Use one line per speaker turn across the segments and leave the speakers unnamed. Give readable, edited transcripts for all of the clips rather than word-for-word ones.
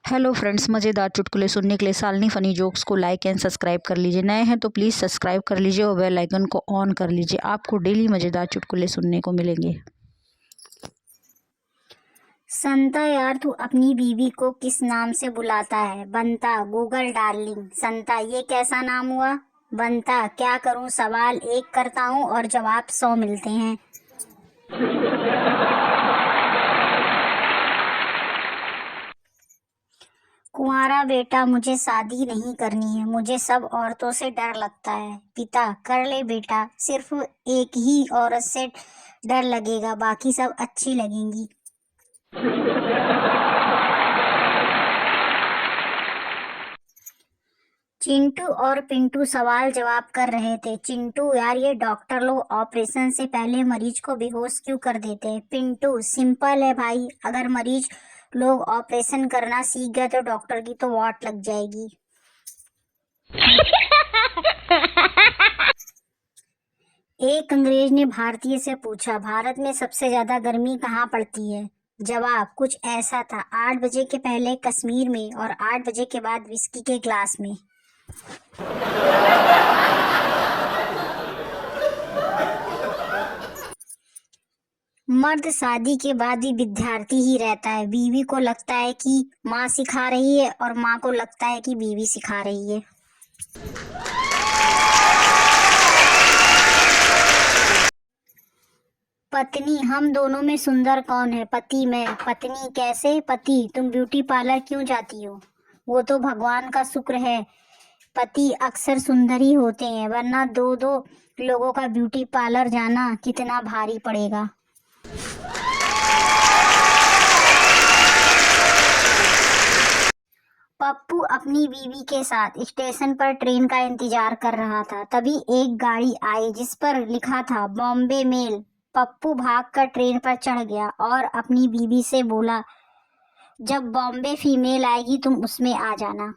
Hello friends, मज़ेदार चुटकुले सुनने के लिए शालिनी फ़नी जोक्स को लाइक एंड सब्सक्राइब कर लीजिए। नए हैं तो प्लीज़ सब्सक्राइब कर लीजिए और बेल आइकन को ऑन कर लीजिए। आपको डेली मज़ेदार चुटकुले सुनने को मिलेंगे।
संता यार, तू अपनी बीवी को किस नाम से बुलाता है? बनता, गूगल डार्लिंग। संता, ये कैसा नाम हुआ? बनता, क्या करूं, सवाल एक करता हूं और जवाब 100 मिलते हैं। कुंवारा बेटा, मुझे शादी नहीं करनी है, मुझे सब औरतों से डर लगता है। पिता, कर ले बेटा, सिर्फ एक ही औरत से डर लगेगा, बाकी सब अच्छी लगेंगी। चिंटू और पिंटू सवाल जवाब कर रहे थे। चिंटू, यार ये डॉक्टर लोग ऑपरेशन से पहले मरीज को बेहोश क्यों कर देते हैं? पिंटू, सिंपल है भाई, अगर मरीज लोग ऑपरेशन करना सीख गए तो डॉक्टर की तो वाट लग जाएगी। एक अंग्रेज ने भारतीय से पूछा, भारत में सबसे ज्यादा गर्मी कहाँ पड़ती है? जवाब कुछ ऐसा था, 8 बजे के पहले कश्मीर में और 8 बजे के बाद विस्की के ग्लास में। मर्द शादी के बाद भी विद्यार्थी ही रहता है। बीवी को लगता है कि माँ सिखा रही है और माँ को लगता है कि बीवी सिखा रही है। पत्नी, हम दोनों में सुंदर कौन है? पति, मैं। पत्नी, कैसे? पति, तुम ब्यूटी पार्लर क्यों जाती हो? वो तो भगवान का शुक्र है। पति, अक्सर सुंदर ही होते हैं, वरना दो दो लोगों का ब्यूटी पार्लर जाना कितना भारी पड़ेगा। पप्पू अपनी बीवी के साथ स्टेशन पर ट्रेन का इंतजार कर रहा था। तभी एक गाड़ी आई जिस पर लिखा था बॉम्बे मेल। पप्पू भागकर ट्रेन पर चढ़ गया और अपनी बीवी से बोला, जब बॉम्बे फीमेल आएगी तुम उसमें आ जाना।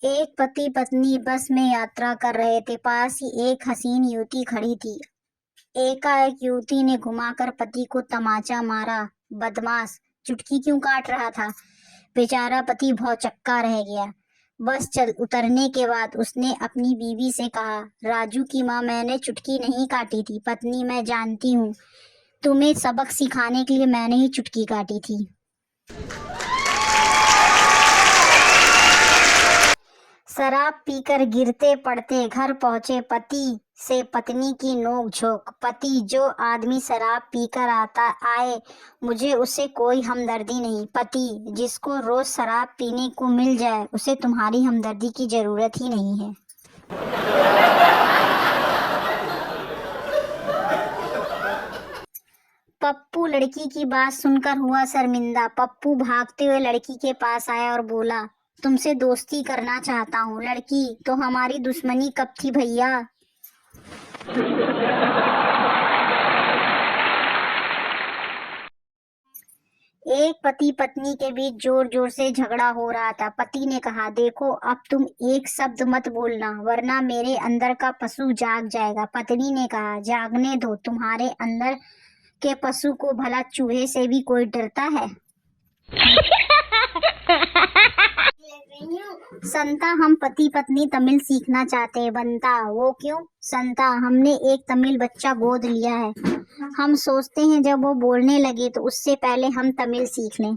एक पति पत्नी बस में यात्रा कर रहे थे। पास ही एक हसीन युवती खड़ी थी। एकाएक युवती ने घुमाकर पति को तमाचा मारा। बदमाश, चुटकी क्यों काट रहा था? बेचारा पति भौचक्का रह गया। बस चल उतरने के बाद उसने अपनी बीवी से कहा, राजू की माँ, मैंने चुटकी नहीं काटी थी। पत्नी, मैं जानती हूँ, तुम्हें सबक सिखाने के लिए मैंने ही चुटकी काटी थी। शराब पीकर गिरते पड़ते घर पहुंचे पति से पत्नी की नोक-झोंक। पति, जो आदमी शराब पीकर आए मुझे उससे कोई हमदर्दी नहीं। पति, जिसको रोज शराब पीने को मिल जाए उसे तुम्हारी हमदर्दी की जरूरत ही नहीं है। पप्पू लड़की की बात सुनकर हुआ शर्मिंदा। पप्पू भागते हुए लड़की के पास आया और बोला, तुमसे दोस्ती करना चाहता हूँ। लड़की, तो हमारी दुश्मनी कब थी भैया? एक पति पत्नी के बीच जोर जोर से झगड़ा हो रहा था। पति ने कहा, देखो अब तुम एक शब्द मत बोलना वरना मेरे अंदर का पशु जाग जाएगा। पत्नी ने कहा, जागने दो, तुम्हारे अंदर के पशु को भला चूहे से भी कोई डरता है? संता, हम पति पत्नी तमिल सीखना चाहते हैं। बनता, वो क्यों? संता, हमने एक तमिल बच्चा गोद लिया है। हम सोचते हैं जब वो बोलने लगे तो उससे पहले हम तमिल सीख लें।